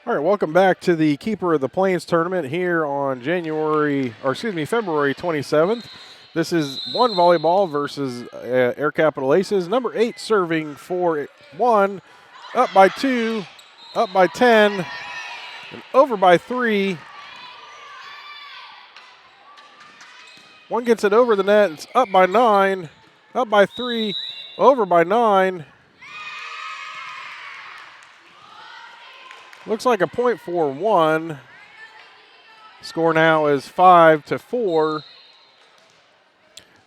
All right, welcome back to the Keeper of the Plains tournament here on February 27th. This is one volleyball versus Air Capital Aces. Number 8 serving for 1, up by 2, up by 10, and over by 3. One gets it over the net. It's up by 9, up by 3, over by 9. Looks like a point for 1. Score now is 5-4.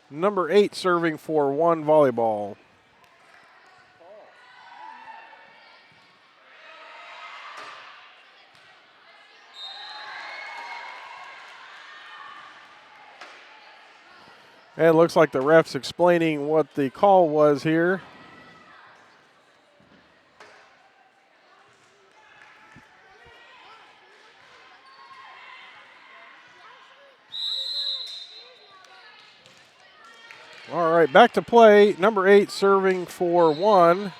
Number 8 serving for 1 volleyball. And it looks like the ref's explaining what the call was here. All right, back to play. Number 8 serving for 1.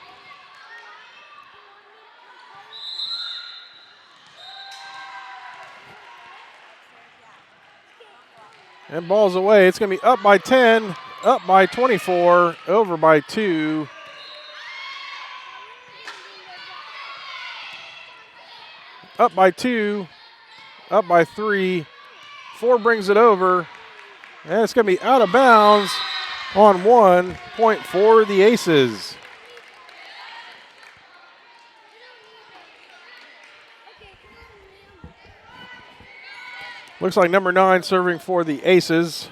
And ball's away. It's going to be up by 10, up by 24, over by 2. Up by 2, up by 3. 4 brings it over. And it's going to be out of bounds on 1. Point for the Aces. Looks like number 9 serving for the Aces.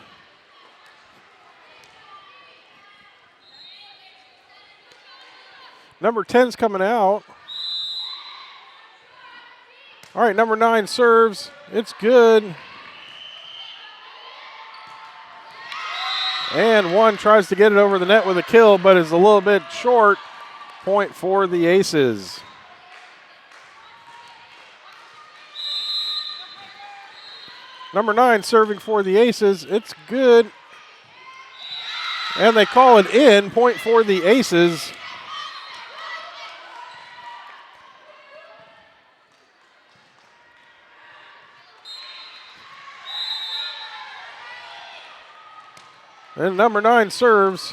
Number 10's coming out. All right, number 9 serves. It's good. And 1 tries to get it over the net with a kill, but is a little bit short. Point for the Aces. Number 9 serving for the Aces. It's good. And they call it in. Point for the Aces. And number 9 serves.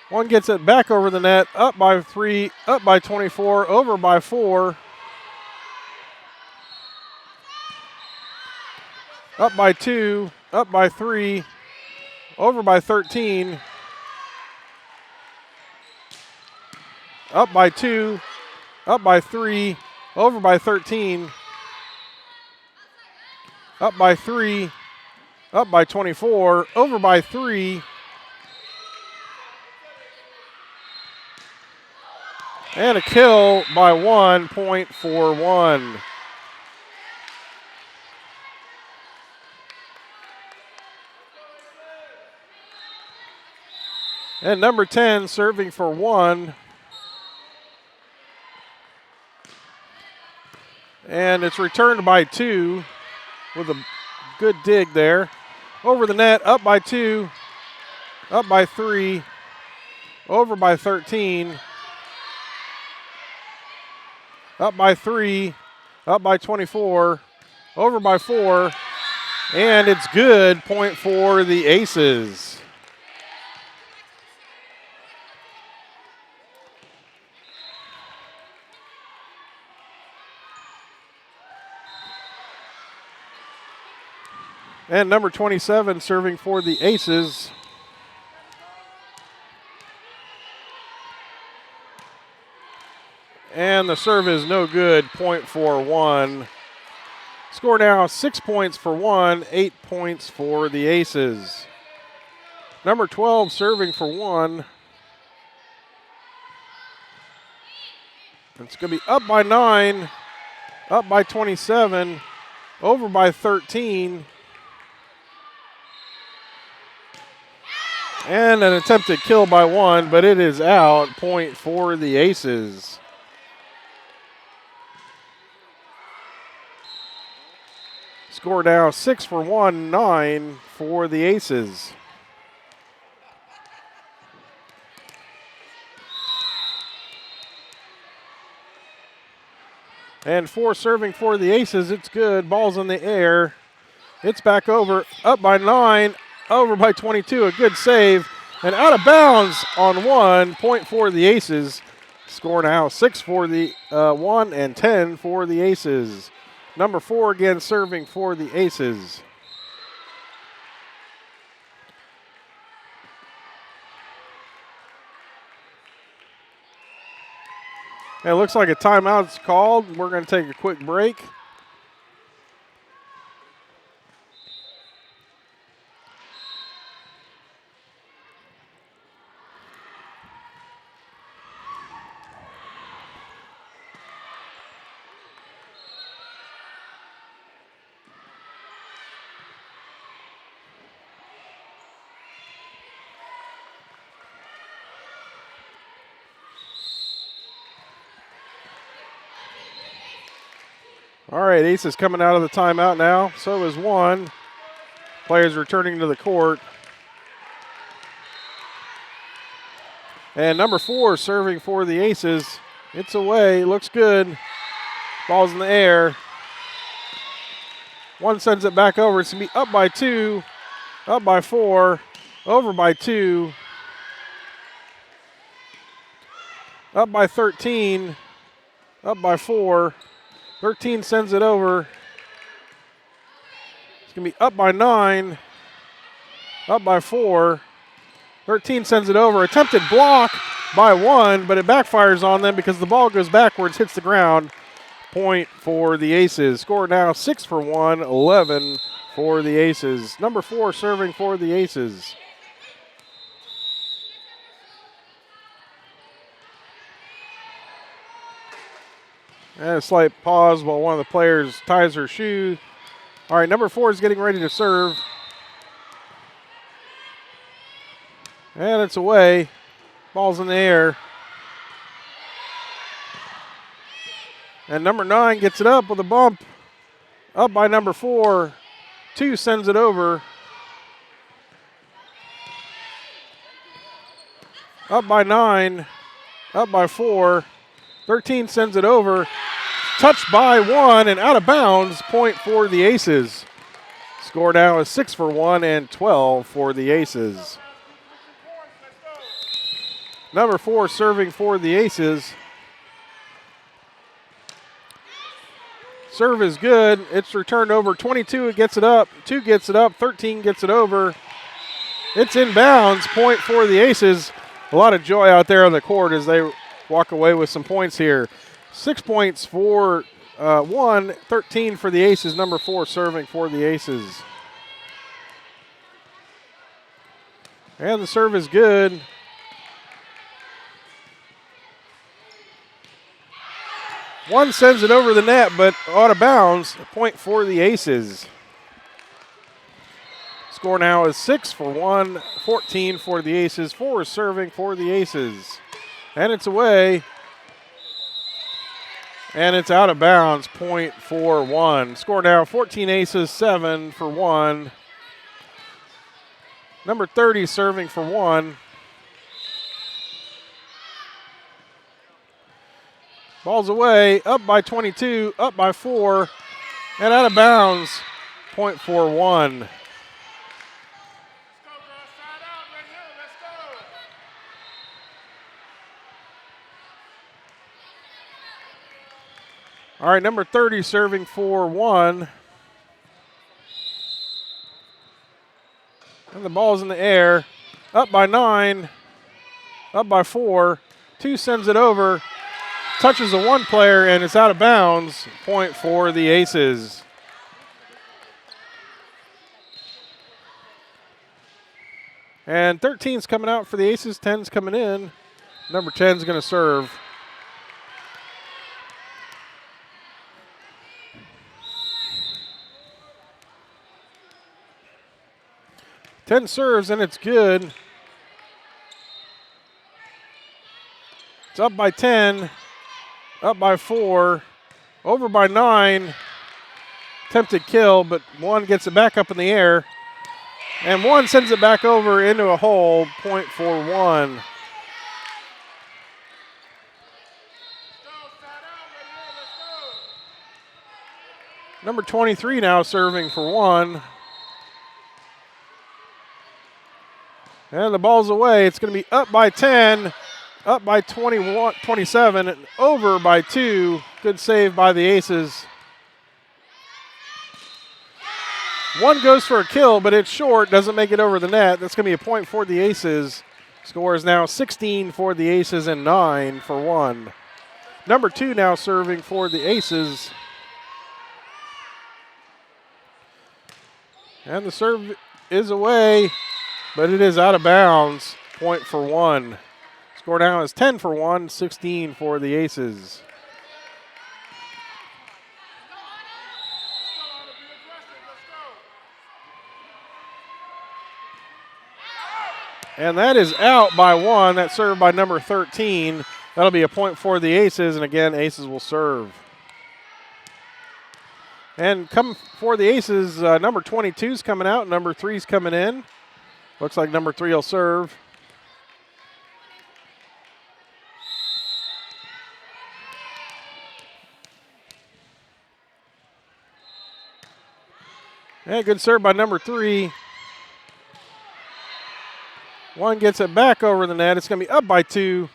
1 gets it back over the net. Up by 3, up by 24, over by 4. Up by 2, up by 3, over by 13. Up by 2, up by 3, over by 13. Up by 3, up by 24, over by 3. And a kill by 1. Point for 1. And number 10 serving for 1. And it's returned by 2 with a good dig there. Over the net, up by 2, up by 3, over by 13, up by 3, up by 24, over by 4, and it's good. Point for the Aces. And number 27 serving for the Aces. And the serve is no good. Point for 1. Score now 6 points for 1, 8 points for the Aces. Number 12 serving for 1. It's going to be up by 9, up by 27, over by 13. And an attempted kill by 1, but it is out. Point for the Aces. Score now 6 for 1, 9 for the Aces. And 4 serving for the Aces. It's good. Ball's in the air. It's back over. Up by 9. Over by 22. A good save. And out of bounds on 1. Point for the Aces. Score now 6 for the 1 and 10 for the Aces. Number 4 again serving for the Aces. And it looks like a timeout's called. We're going to take a quick break. All right, Aces coming out of the timeout now. So is 1. Players returning to the court. And number 4 serving for the Aces. It's away, looks good. Ball's in the air. 1 sends it back over. It's going to be up by 2, up by 4, over by 2, up by 13, up by 4. 13 sends it over. It's going to be up by 9, up by 4. 13 sends it over. Attempted block by 1, but it backfires on them because the ball goes backwards, hits the ground. Point for the Aces. Score now 6 for 1, 11 for the Aces. Number 4 serving for the Aces. And a slight pause while one of the players ties her shoe. All right, number 4 is getting ready to serve. And it's away. Ball's in the air. And number 9 gets it up with a bump. Up by number 4. 2 sends it over. Up by 9. Up by 4. 13 sends it over. Touched by 1 and out of bounds. Point for the Aces. Score now is 6 for 1 and 12 for the Aces. Number 4 serving for the Aces. Serve is good. It's returned over. 22, it gets it up. 2 gets it up. 13 gets it over. It's in bounds. Point for the Aces. A lot of joy out there on the court as they walk away with some points here. 6 points for 1, 13 for the Aces. Number 4 serving for the Aces. And the serve is good. One sends it over the net, but out of bounds. A point for the Aces. Score now is 6 for 1, 14 for the Aces. 4 is serving for the Aces. And it's away. And it's out of bounds. Point for 1. Score now 14 Aces, 7 for 1. Number 30 serving for 1. Ball's away, up by 22, up by 4, and out of bounds. Point for 1. All right, number 30 serving for 1. And the ball's in the air. Up by 9, up by 4. 2 sends it over. Touches the 1 player, and it's out of bounds. Point for the Aces. And 13's coming out for the Aces. 10's coming in. Number 10's going to serve. Ten serves, and it's good. It's up by 10. Up by 4, over by 9, attempted kill, but 1 gets it back up in the air, and 1 sends it back over into a hole. Point for 1. Number 23 now serving for one. And the ball's away. It's going to be up by 10, up by 27, and over by 2. Good save by the Aces. One goes for a kill, but it's short, doesn't make it over the net. That's going to be a point for the Aces. Score is now 16 for the Aces and 9 for one. Number 2 now serving for the Aces. And the serve is away, but it is out of bounds. Point for one. Score now is 10 for one, 16 for the Aces. And that is out by one. That's served by number 13. That'll be a point for the Aces, and again, Aces will serve. And come for the Aces, number 22's coming out, number 3's coming in. Looks like number 3 will serve. And good serve by number 3. One gets it back over the net. It's going to be up by 2,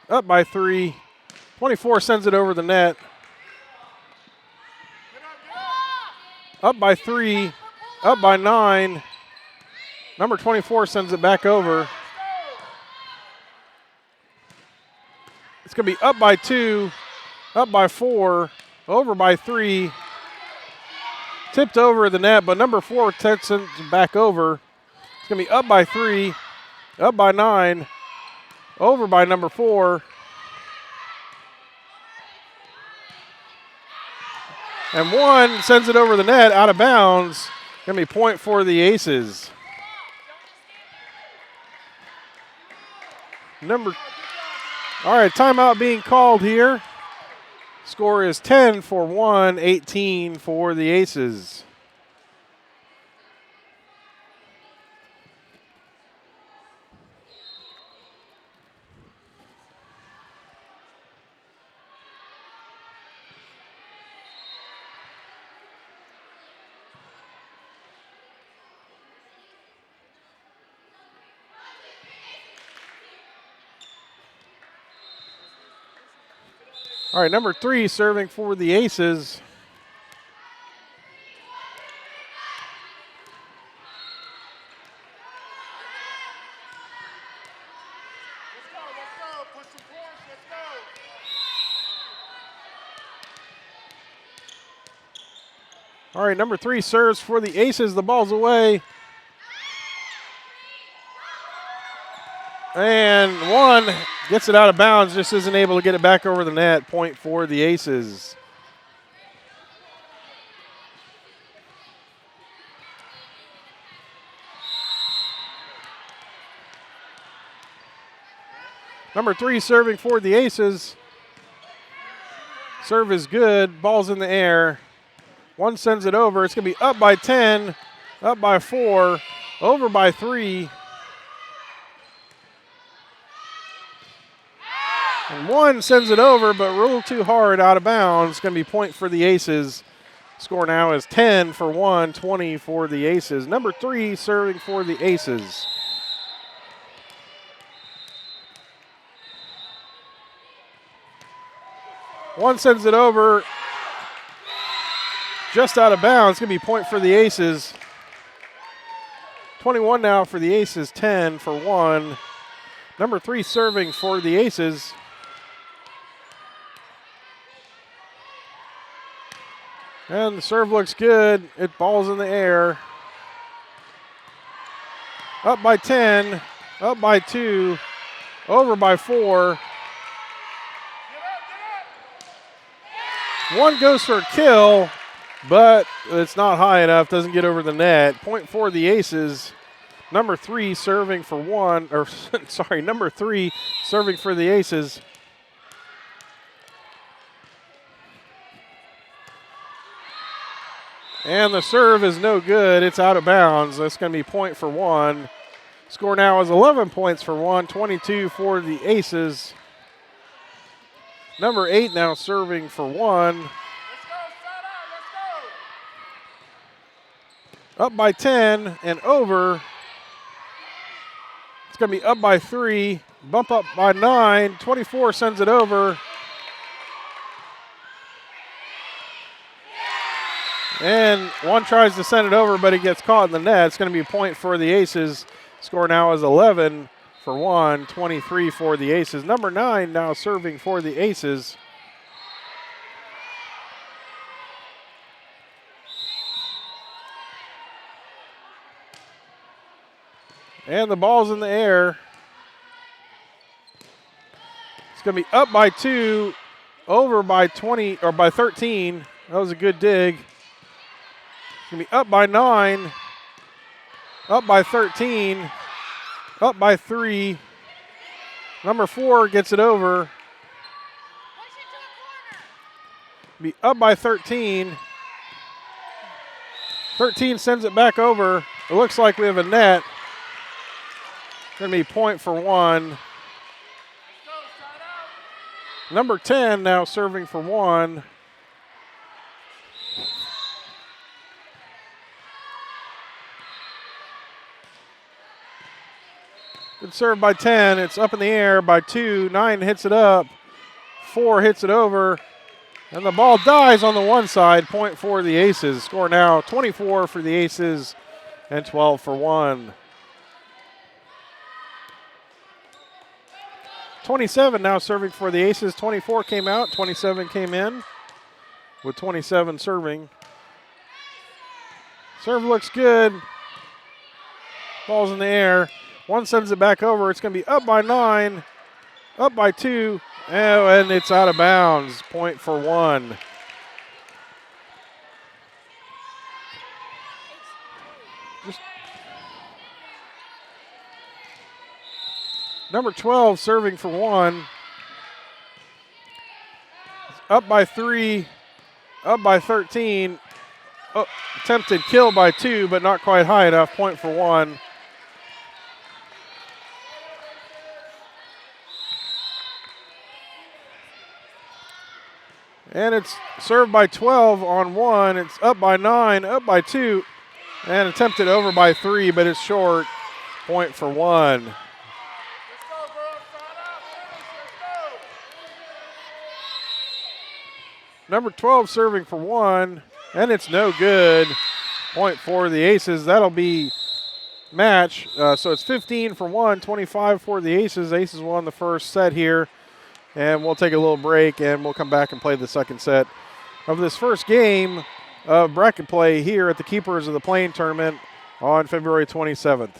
up by 3. 24 sends it over the net. Up by 3, up by 9. Number 24 sends it back over. It's going to be up by 2, up by 4, over by 3. Tipped over the net, but number 4 sends it back over. It's going to be up by 3, up by 9, over by number 4. And one sends it over the net, out of bounds. Going to be point for the Aces. All right, timeout being called here. Score is 10 for one, 18 for the Aces. All right, number 3 serving for the Aces. All right, number 3 serves for the Aces. The ball's away. And one gets it out of bounds, just isn't able to get it back over the net. Point for the Aces. Number 3 serving for the Aces. Serve is good. Ball's in the air. One sends it over. It's going to be up by 10, up by 4, over by 3. And one sends it over, but a little too hard, out of bounds. It's going to be point for the Aces. Score now is 10 for one, 20 for the Aces. Number 3 serving for the Aces. One sends it over, just out of bounds. It's going to be point for the Aces. 21 now for the Aces, 10 for one. Number 3 serving for the Aces. And the serve looks good. It balls in the air. Up by 10, up by 2, over by 4. One goes for a kill, but it's not high enough, doesn't get over the net. Point for the Aces. Number 3 serving for one, or sorry, number 3 serving for the Aces. And the serve is no good. It's out of bounds. That's going to be point for one. Score now is 11 points for one, 22 for the Aces. Number 8 now serving for one. Up by 10 and over. It's going to be up by 3. Bump up by 9. 24 sends it over. And one tries to send it over, but he gets caught in the net. It's going to be a point for the Aces. Score now is 11 for one, 23 for the Aces. Number 9 now serving for the Aces. And the ball's in the air. It's going to be up by 2, over by 20 or by 13. That was a good dig. It's going to be up by 9, up by 13, up by 3. Number 4 gets it over. Be up by 13. 13 sends it back over. It looks like we have a net. Going to be point for one. Number 10 now serving for one. Good serve by 10. It's up in the air by 2. 9 hits it up. 4 hits it over. And the ball dies on the one side. Point for the Aces. Score now 24 for the Aces and 12 for one. 27 now serving for the Aces. 24 came out. 27 came in with 27 serving. Serve looks good. Ball's in the air. One sends it back over. It's going to be up by 9, up by 2, and it's out of bounds. Point for one. Number 12 serving for one. Up by 3, up by 13. Oh, attempted kill by 2, but not quite high enough. Point for one. And it's served by 12 on 1. It's up by 9, up by 2, and attempted over by 3, but it's short. Point for one. Number 12 serving for one, and it's no good. Point for the Aces. That'll be match. So it's 15 for one, 25 for the Aces. Aces won the first set here. And we'll take a little break, and we'll come back and play the second set of this first game of bracket play here at the Keepers of the Plain tournament on February 27th.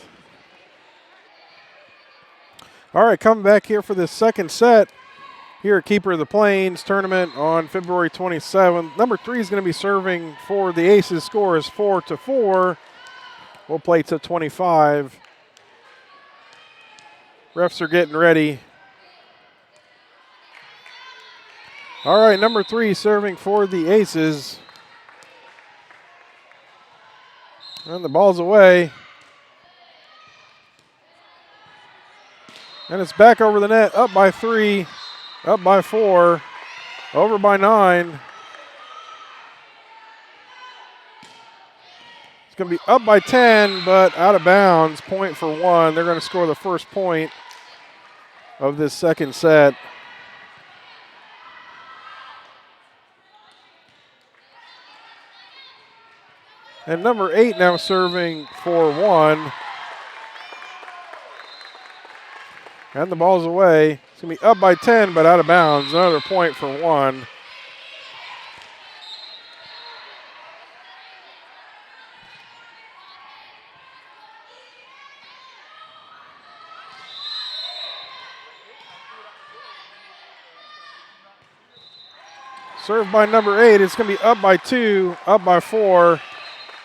All right, coming back here for this second set here at Keeper of the Plains tournament on February 27th. Number 3 is going to be serving for the Aces. Score is 4-4. We'll play to 25. Refs are getting ready. All right, number 3 serving for the Aces. And the ball's away. And it's back over the net, up by 3, up by 4, over by 9. It's going to be up by 10, but out of bounds. Point for one. They're going to score the first point of this second set. And number 8 now serving for one. And the ball's away. It's going to be up by 10, but out of bounds. Another point for one. Served by number 8. It's going to be up by 2, up by 4.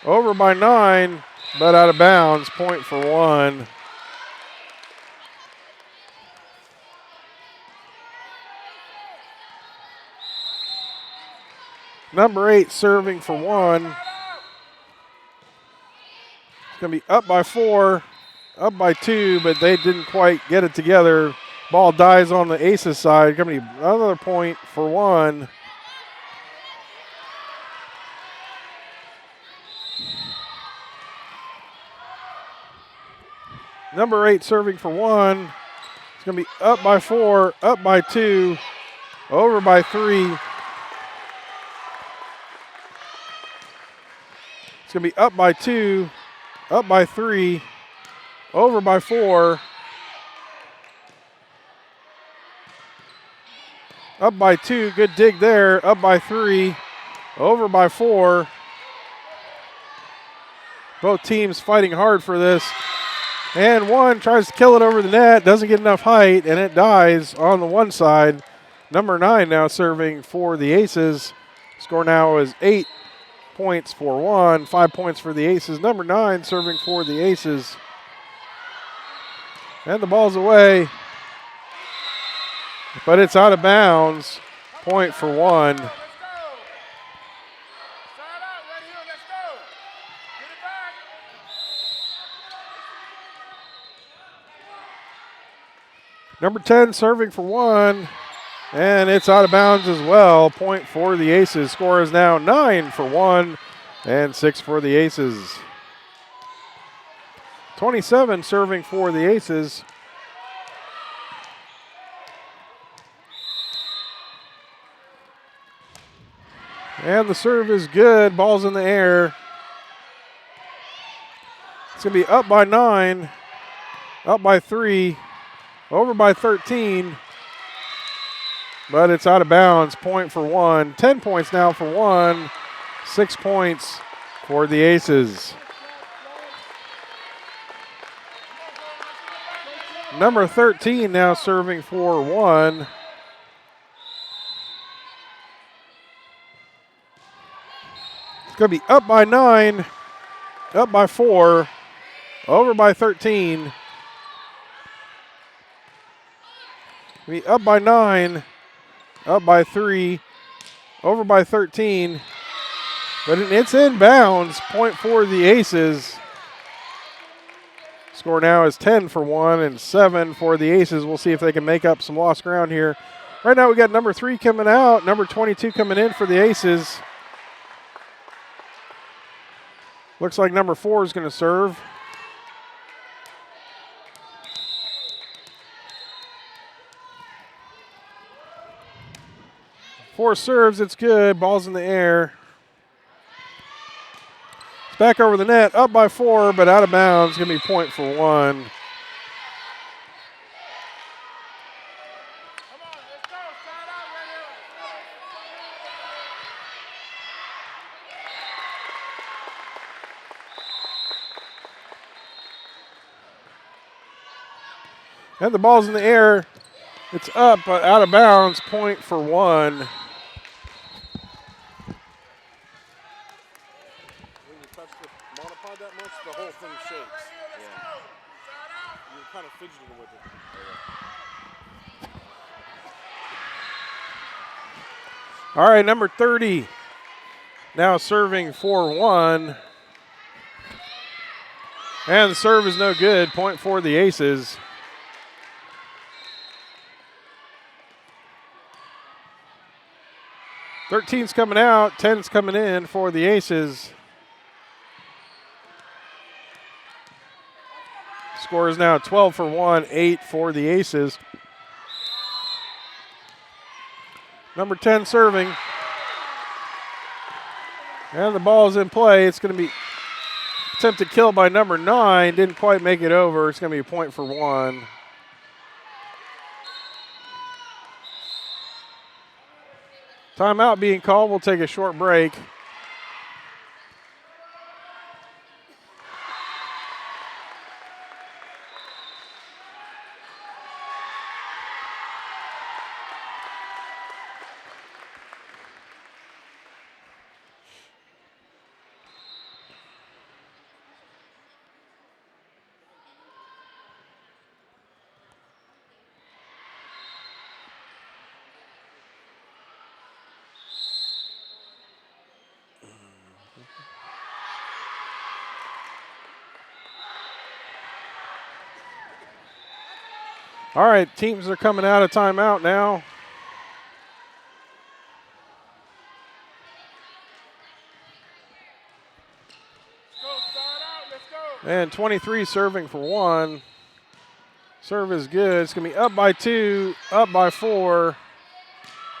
Over by 9, but out of bounds. Point for one. Number 8 serving for one. It's going to be up by 4, up by 2, but they didn't quite get it together. Ball dies on the Aces side. Going to be another point for one. Number 8 serving for 1. It's going to be up by 4, up by 2, over by 3. It's going to be up by 2, up by 3, over by 4, up by 2, good dig there, up by 3, over by 4. Both teams fighting hard for this. And 1 tries to kill it over the net, doesn't get enough height, and it dies on the one side. Number 9 now serving for the Aces. Score now is 8 points for 1, 5 points for the Aces. Number 9 serving for the Aces. And the ball's away, but it's out of bounds. Point for 1. Number 10 serving for 1, and it's out of bounds as well. Point for the Aces. Score is now 9 for 1 and 6 for the Aces. 27 serving for the Aces. And the serve is good. Ball's in the air. It's going to be up by 9, up by 3, over by 13, but it's out of bounds. Point for 1. 10 points now for 1, 6 points for the Aces. Number 13 now serving for 1. It's going to be up by 9, up by 4, over by 13. Be up by 9, up by 3, over by 13, but it's in bounds. Point for the Aces. Score now is 10 for 1 and 7 for the Aces. We'll see if they can make up some lost ground here. Right now we got number 3 coming out, number 22 coming in for the Aces. Looks like number 4 is going to serve. 4 serves, it's good. Ball's in the air. It's back over the net, up by 4, but out of bounds. Going to be point for 1. And the ball's in the air. It's up, but out of bounds. Point for 1. All right, number 30 now serving for 1. And the serve is no good. Point for the Aces. Thirteen's coming out, 10's coming in for the Aces. Score is now 12 for 1, 8 for the Aces. Number 10 serving. And the ball's in play. It's going to be attempted kill by number 9. Didn't quite make it over. It's going to be a point for 1. Timeout being called. We'll take a short break. All right, teams are coming out of timeout now. And 23 serving for 1. Serve is good. It's going to be up by 2, up by 4,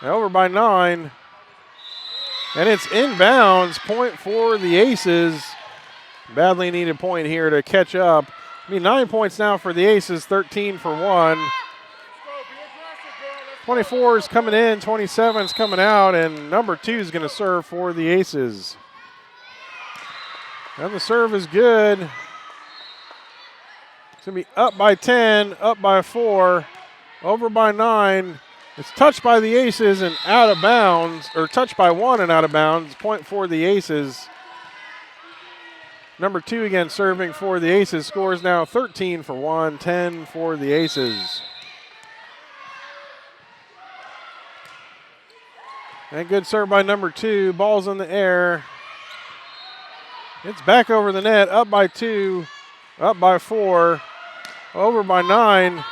and over by 9. And it's inbounds. Point for the Aces. Badly needed point here to catch up. 9 points now for the Aces, 13 for 1. 24 is coming in, 27 is coming out, and number 2 is going to serve for the Aces. And the serve is good. It's going to be up by 10, up by 4, over by 9. It's touched by the Aces and out of bounds, or touched by 1 and out of bounds. Point for the Aces. Number 2 again serving for the Aces. Scores now 13 for 1, 10 for the Aces. And good serve by number 2. Ball's in the air. It's back over the net. Up by 2. Up by 4. Over by 9.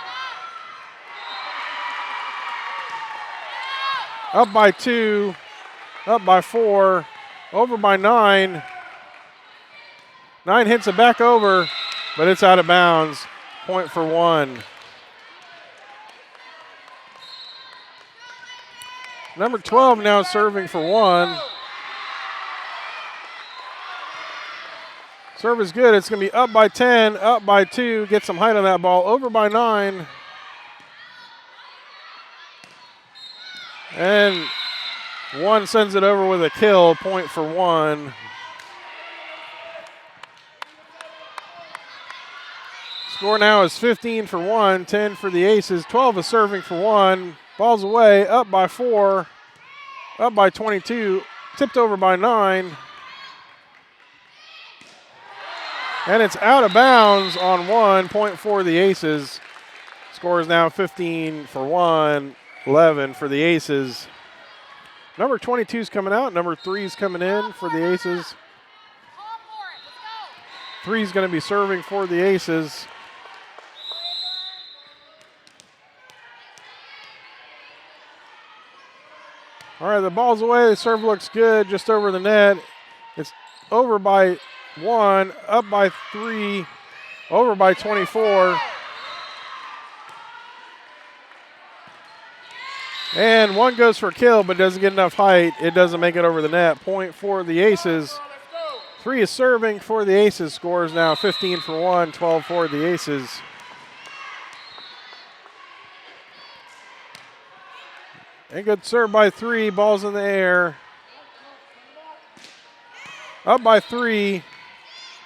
Up by 2. Up by 4. Over by 9. 9 hits it back over, but it's out of bounds. Point for 1. Number 12 now serving for 1. Serve is good. It's going to be up by 10, up by 2. Get some height on that ball. Over by 9. And 1 sends it over with a kill. Point for 1. Score now is 15 for 1, 10 for the Aces. 12 is serving for 1. Ball's away, up by 4, up by 22, tipped over by 9. And it's out of bounds on 1. Point for the Aces. Score is now 15 for 1, 11 for the Aces. Number 22 is coming out. Number 3 is coming in for the Aces. 3 is going to be serving for the Aces. All right, the ball's away. The serve looks good, just over the net. It's over by 1, up by 3, over by 24. And 1 goes for a kill, but doesn't get enough height. It doesn't make it over the net. Point for the Aces. 3 is serving for the Aces. Scores now 15 for 1, 12 for the Aces. And good serve by 3. Ball's in the air. Up by 3.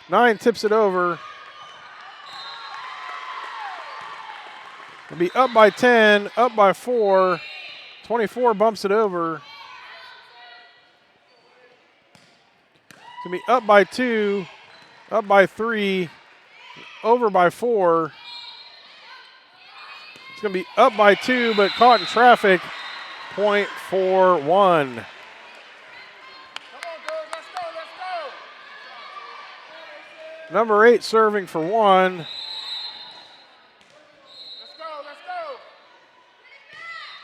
9 tips it over. It'll be up by 10. Up by 4. 24 bumps it over. It's going to be up by 2. Up by 3. Over by 4. It's going to be up by 2, but caught in traffic. Point for 1. Come on, girls, let's go. Number 8 serving for 1. Let's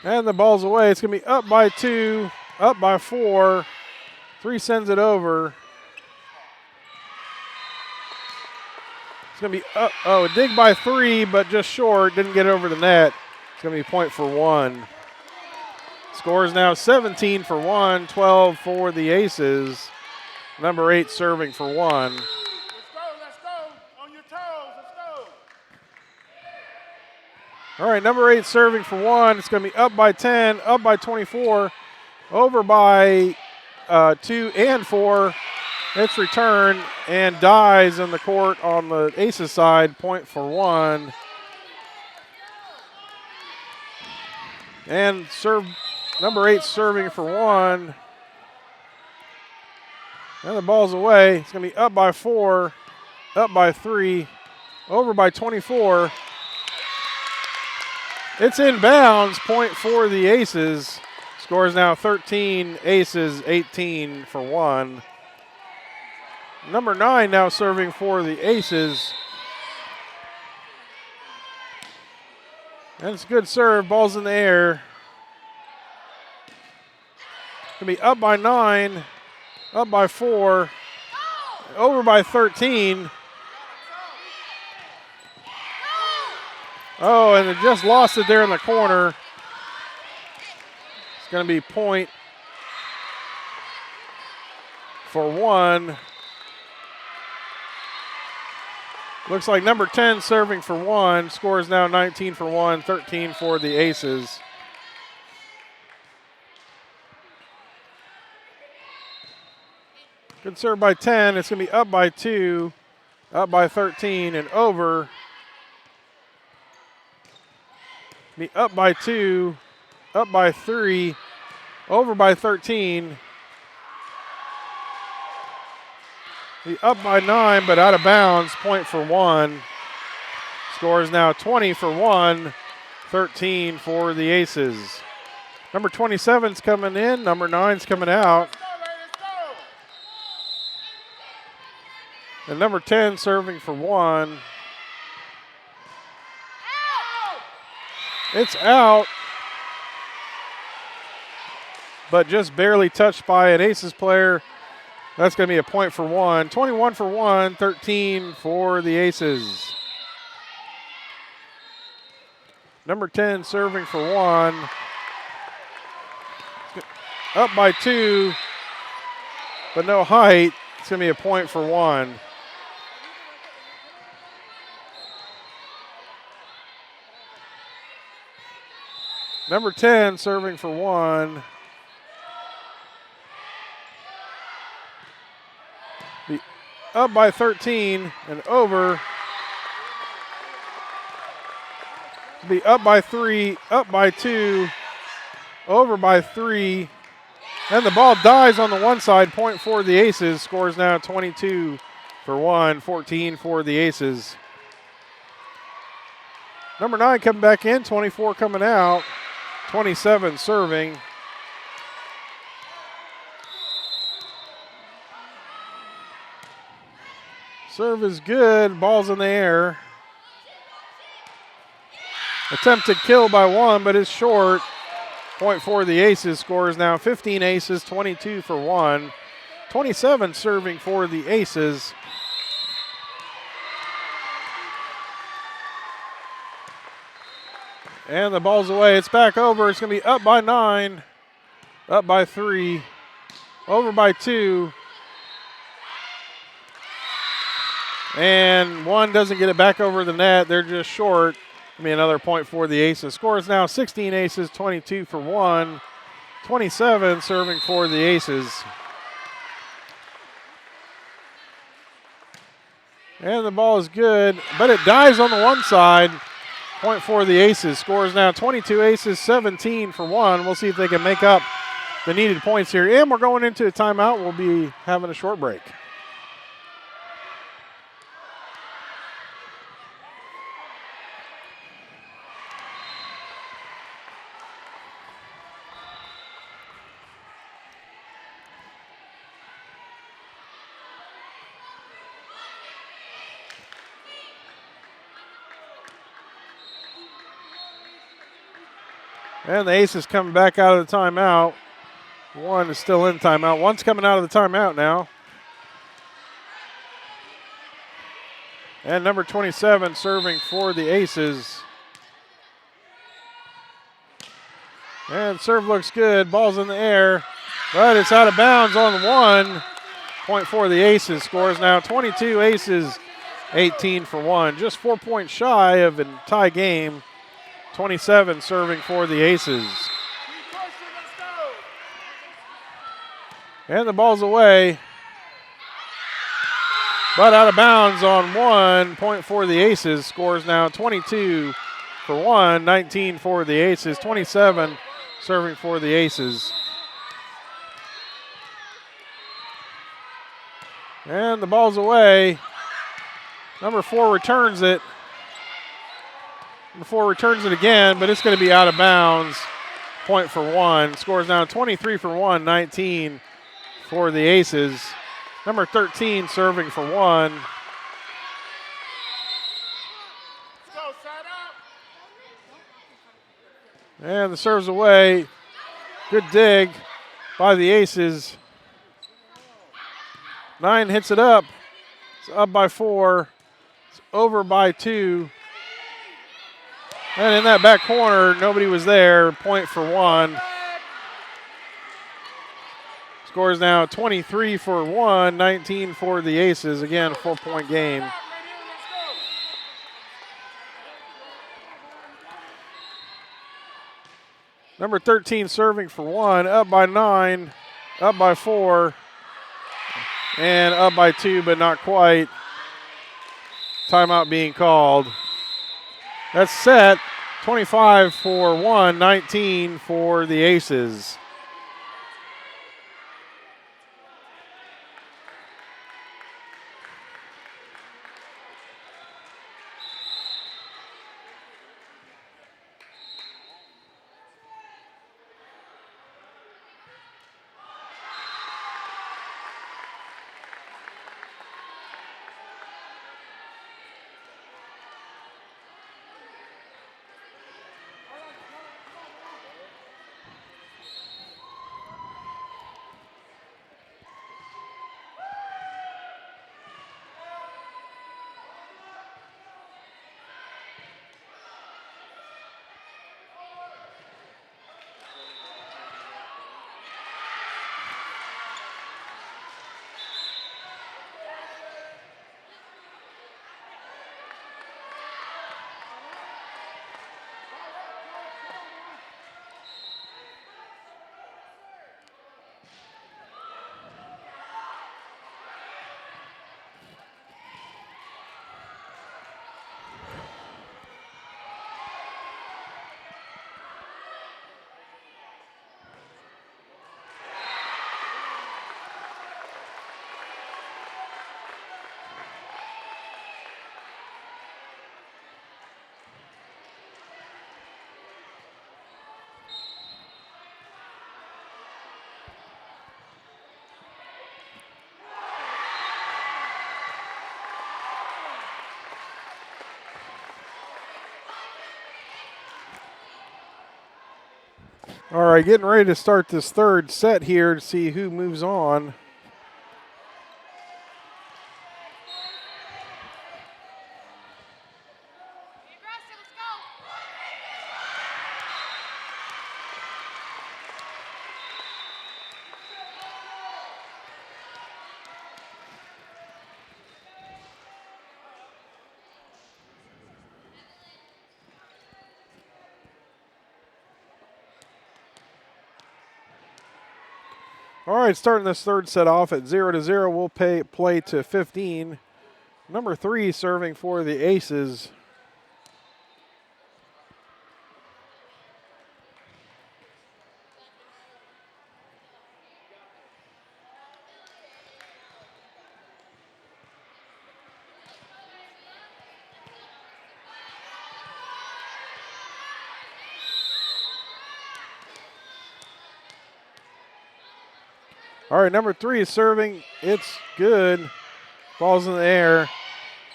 go. And the ball's away. It's going to be up by 2, up by 4. 3 sends it over. It's going to be up. Oh, a dig by 3, but just short. Didn't get over the net. It's going to be point for 1. Score is now 17 for 1, 12 for the Aces. Number 8 serving for 1. Let's go. On your toes, let's go. All right, number 8 serving for 1. It's going to be up by 10, up by 24, over by 2 and 4. It's returned and dies in the court on the Aces side. Point for 1. And serve. Number 8 serving for 1. And the ball's away. It's going to be up by 4, up by 3, over by 24. It's inbounds. Point for the Aces. Score is now 13. Aces 18 for 1. Number 9 now serving for the Aces. And it's a good serve. Ball's in the air. Going to be up by 9, up by 4, over by 13. Oh, and they just lost it there in the corner. It's going to be point for one. Looks like number 10 serving for one. Score is now 19 for one, 13 for the Aces. Good serve by 10. It's going to be up by 2, up by 13, and over. Be up by 2, up by 3, over by 13. Be up by 9, but out of bounds. Point for one. Score is now 20 for one, 13 for the Aces. Number 27's coming in. Number 9's coming out. And number 10 serving for one. It's out, but just barely touched by an Aces player. That's going to be a point for one. 21 for one, 13 for the Aces. Number 10 serving for one. Up by 2, but no height. It's going to be a point for one. Number 10 serving for one. Be up by 13 and over. Be up by 3, up by 2, over by 3. And the ball dies on the one side. Point for the Aces. Scores now 22 for one, 14 for the Aces. Number 9 coming back in, 24 coming out. 27 serving. Serve is good. Ball's in the air. Attempted kill by one, but it's short. Point for the Aces. Score is now 15 Aces, 22 for one. 27 serving for the Aces. And the ball's away. It's back over. It's going to be up by 9, up by 3, over by 2. And one doesn't get it back over the net. They're just short. It'll be another point for the Aces. Score is now 16 Aces, 22 for one. 27 serving for the Aces. And the ball is good, but it dies on the one side. Point for the Aces. Score is now 22 Aces, 17 for one. We'll see if they can make up the needed points here. And we're going into a timeout. We'll be having a short break. And the Aces coming back out of the timeout. One is still in timeout. One's coming out of the timeout now. And number 27 serving for the Aces. And serve looks good. Ball's in the air. But it's out of bounds on the one. Point for the Aces. Scores now 22 Aces, 18 for one. Just 4 points shy of a tie game. 27 serving for the Aces. And the ball's away. But out of bounds on one. Point for the Aces. Scores now 22 for one, 19 for the Aces. 27 serving for the Aces. And the ball's away. Number 4 returns it. Number 4 returns it again, but it's going to be out of bounds. Point for one. Scores now 23 for one, 19 for the Aces. Number 13 serving for one. And the serve's away. Good dig by the Aces. 9 hits it up. It's up by 4. It's over by 2. And in that back corner, nobody was there. Point for one. Score is now 23 for one, 19 for the Aces. Again, 4-point game. Number 13 serving for one, up by 9, up by 4, and up by 2, but not quite. Timeout being called. That's set. 25 for one, 19 for the Aces. All right, getting ready to start this third set here to see who moves on. All right, starting this third set off at 0-0. We'll play to 15. Number 3 serving for the Aces. All right, number 3 is serving. It's good. Ball's in the air.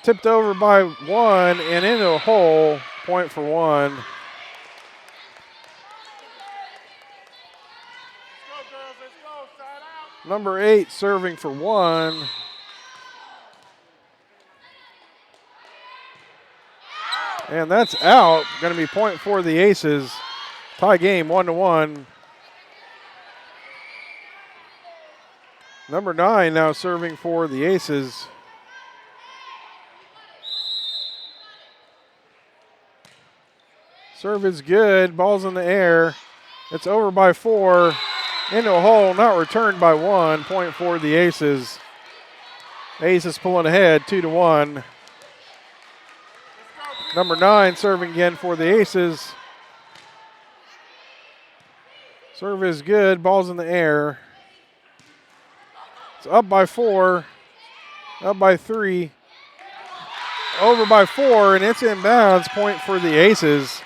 Tipped over by 1 and into a hole. Point for 1. Number 8 serving for 1. And that's out. Going to be point for the Aces. Tie game 1-1. Number 9 now serving for the Aces. Serve is good. Ball's in the air. It's over by 4. Into a hole, not returned by 1. Point for the Aces. Aces pulling ahead 2-1. Number 9 serving again for the Aces. Serve is good. Ball's in the air. It's up by 4. Up by 3. Over by 4, and it's inbounds. Point for the Aces.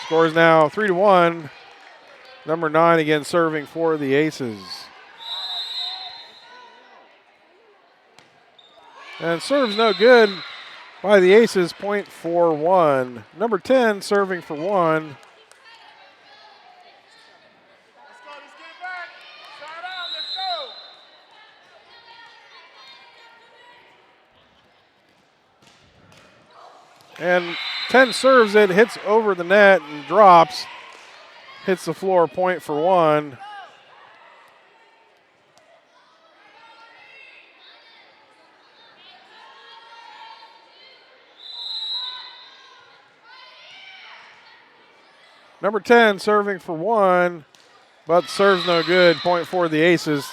Score is now 3-1. Number 9 again serving for the Aces. And serves no good by the Aces. Point for 1. Number 10 serving for 1. And 10 serves it, hits over the net and drops. Hits the floor, point for one. Number 10 serving for one, but serves no good, point for the Aces.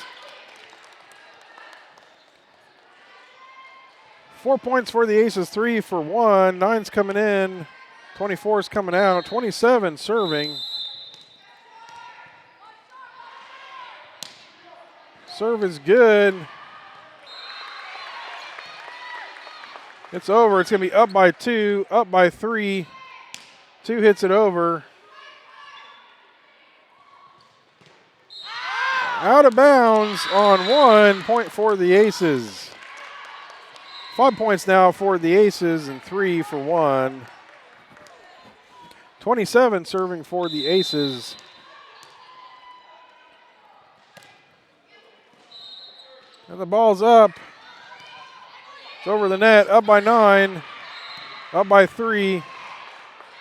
4 points for the Aces, 3 for one. 9's coming in, 24's coming out. 27 serving. Serve is good. It's over. It's going to be up by 2, up by 3. 2 hits it over. Out of bounds on 1, point for the Aces. 5 points now for the Aces and 3 for one. 27 serving for the Aces. And the ball's up. It's over the net, up by 9, up by 3,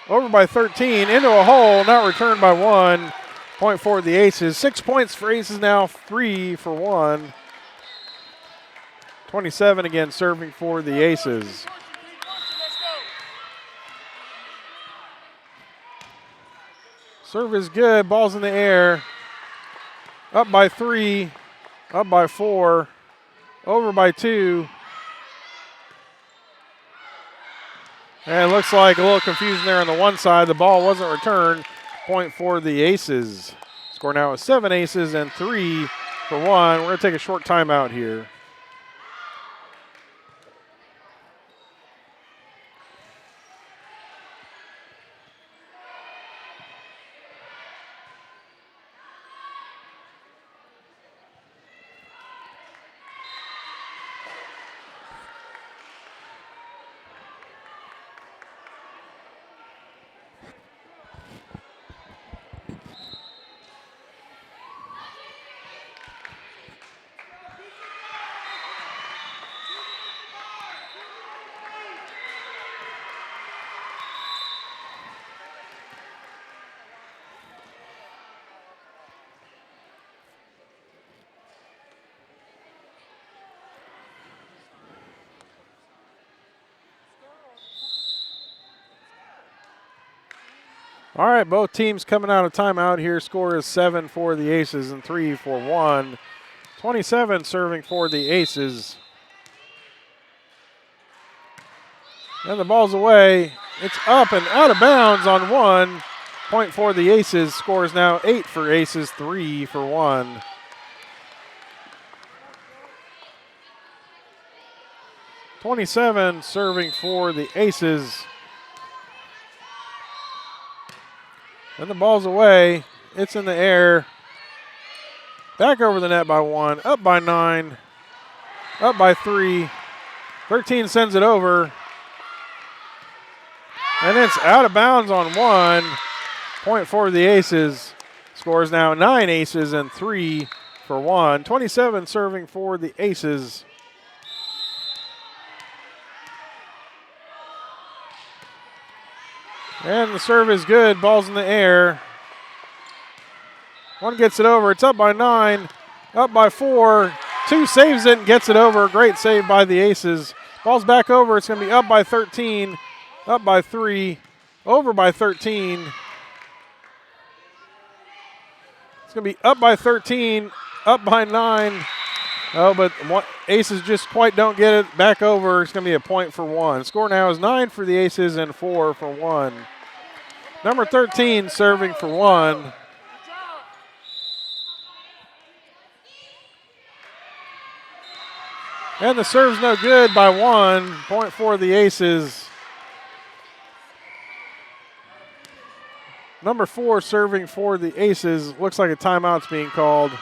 over by 13, into a hole, not returned by 1. Point for the Aces. 6 points for Aces now, 3 for one. 27 again serving for the Aces. Serve is good, ball's in the air. Up by 3, up by 4, over by 2. And it looks like a little confusion there on the one side. The ball wasn't returned. Point for the Aces. Score now is 7 aces and 3 for one. We're going to take a short timeout here. All right, both teams coming out of timeout here. Score is 7 for the Aces and 3 for one. 27 serving for the Aces. And the ball's away. It's up and out of bounds on 1. Point for the Aces. Score is now 8 for Aces, 3 for one. .27 serving for the Aces. And the ball's away. It's in the air. Back over the net by 1. Up by 9. Up by 3. 13 sends it over. And it's out of bounds on 1. Point for the Aces. Scores now 9 aces and 3 for one. 27 serving for the Aces. And the serve is good. Ball's in the air. 1 gets it over. It's up by 9. Up by 4. 2 saves it and gets it over. Great save by the Aces. Ball's back over. It's going to be up by 13. Up by 3. Over by 13. It's going to be up by 13. Up by 9. Oh, but Aces just quite don't get it back over. It's going to be a point for one. Score now is 9 for the Aces and 4 for one. Number 13 serving for one. And the serve's no good by 1. Point for the Aces. Number 4 serving for the Aces. Looks like a timeout's being called.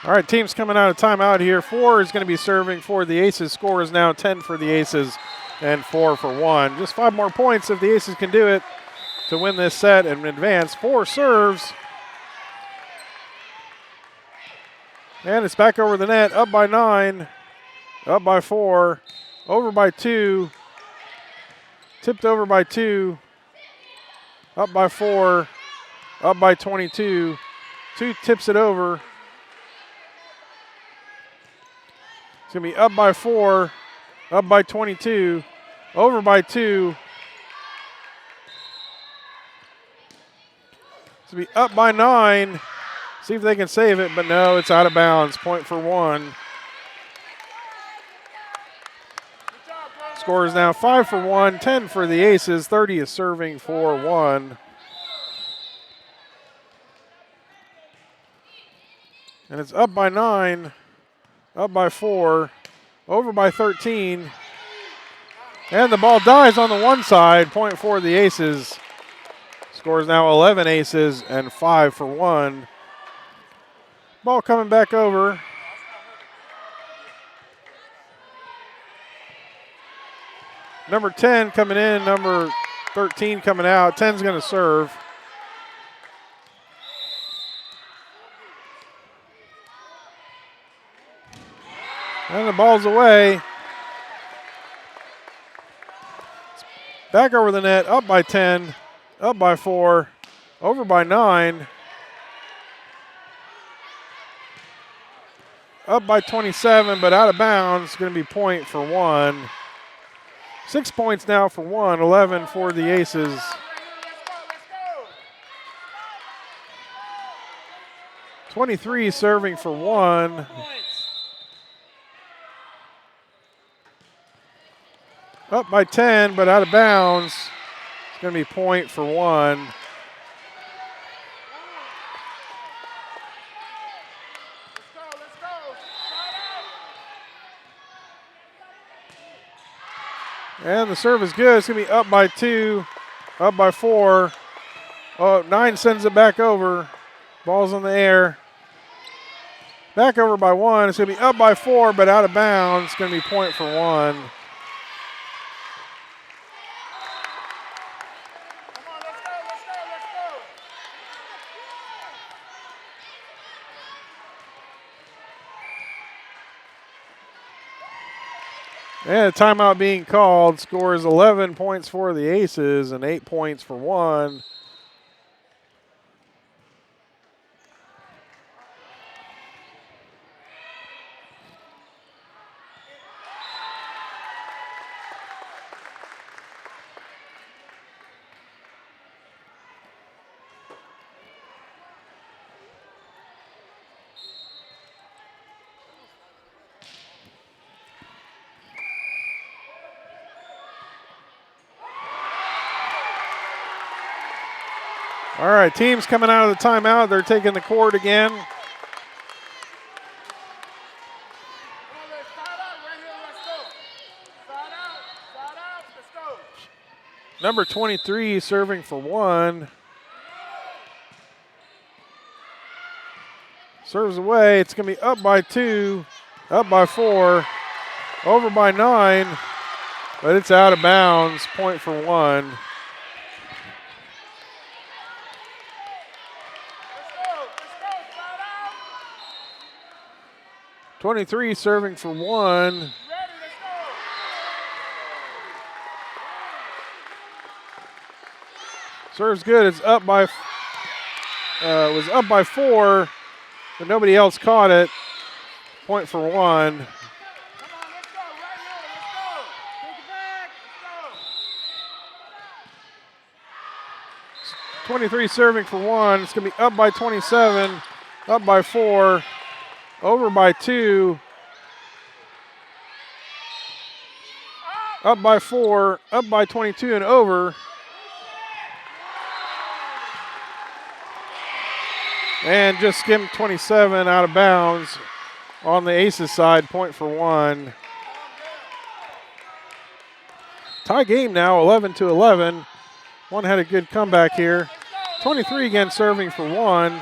All right, teams coming out of timeout here. 4 is going to be serving for the Aces. Score is now 10 for the Aces and 4 for 1. Just 5 more points if the Aces can do it to win this set and advance. 4 serves. And it's back over the net, up by 9, up by 4, over by 2, tipped over by 2, up by 4, up by 22. 2 tips it over. It's going to be up by 4, up by 22, over by 2. It's going to be up by 9. See if they can save it, but no, it's out of bounds. Point for 1. Score is now 5 for 1, 10 for the Aces. 30 is serving for 1. And it's up by 9, up by 4, over by 13. And the ball dies on the one side. Point for the Aces. Score is now 11 Aces and 5 for 1. Ball coming back over. Number 10 coming in, number 13 coming out. 10's going to serve. And the ball's away. Back over the net, up by 10, up by 4, over by 9. Up by 27, but out of bounds. Going to be point for 1. 6 points now for 1, 11 for the Aces. Let's go. 23 serving for 1. Up by 10, but out of bounds. It's going to be point for 1. And the serve is good. It's going to be up by 2, up by 4. Oh, 9 sends it back over. Ball's in the air. Back over by 1. It's going to be up by 4, but out of bounds. It's going to be point for 1. Come on, let's go. And a timeout being called. Score is 11 points for the Aces and 8 points for 1. All right, teams coming out of the timeout. They're taking the court again. Come on, let's side out right here. Let's go. Side out, let's go. Number 23 serving for 1. Serves away. It's going to be up by 2, up by 4, over by 9, but it's out of bounds. Point for 1. Let's go, side out. 23 serving for 1. Ready, let's go. Serves good. It's up by was up by 4, but nobody else caught it. Point for 1. Come on, let's go, right here, let's go. Take it back, let's go. 23 serving for 1. It's going to be up by 27, up by 4, over by 2, up by 4, up by 22 and over. And just skimmed 27 out of bounds on the Aces side. Point for 1. Tie game now, 11-11. One had a good comeback here. 23 again serving for 1.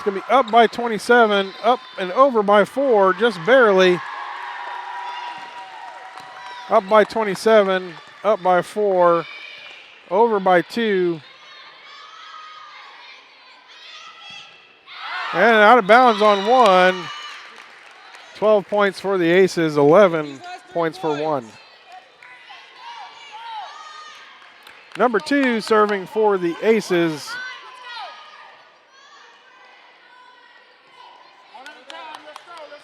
It's going to be up by 27, up and over by 4, just barely. Up by 27, up by 4, over by 2. And out of bounds on 1. 12 points for the Aces, 11 points for 1. Number 2 serving for the Aces. One at a time. Let's go. Let's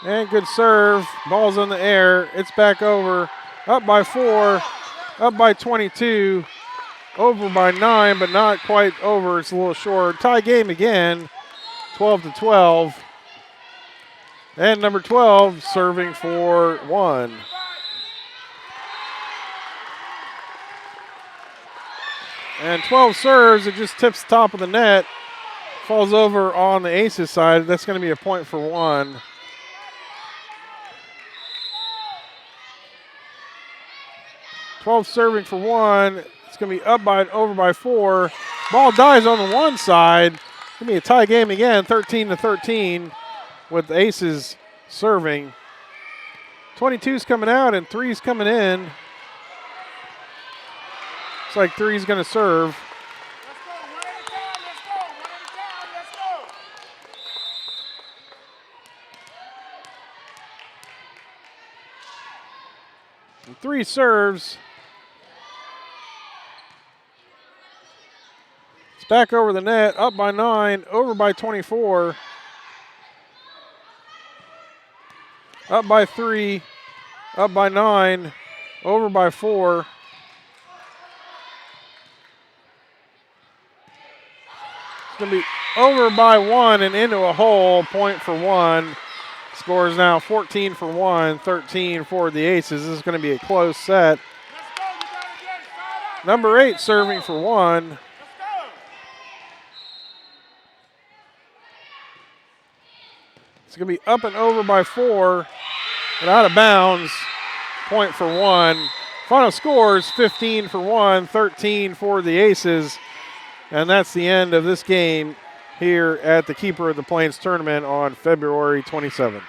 go. And good serve. Ball's in the air. It's back over. Up by 4. Up by 22. Over by 9, but not quite over. It's a little short. Tie game again. 12-12. And number 12 serving for 1. And 12 serves. It just tips the top of the net. Falls over on the Aces side. That's going to be a point for 1. Twelve serving for 1. It's going to be up by and over by 4. Ball dies on the one side. It's going to be a tie game again, 13-13, with the Aces serving. 22's coming out and 3's coming in. Looks like 3's going to serve. Let's go. One at a time. Let's go. One at a time. Let's go. And 3 serves. It's back over the net, up by 9, over by 24. Up by 3, up by 9, over by 4. It's going to be over by 1 and into a hole, point for 1. Score is now 14 for 1, 13 for the Aces. This is going to be a close set. Let's go. You got to get it. Side out. Number 8 serving for 1. Let's go. It's going to be up and over by 4 and out of bounds, point for 1. Final score is 15 for 1, 13 for the Aces. And that's the end of this game here at the Keeper of the Plains tournament on February 27th.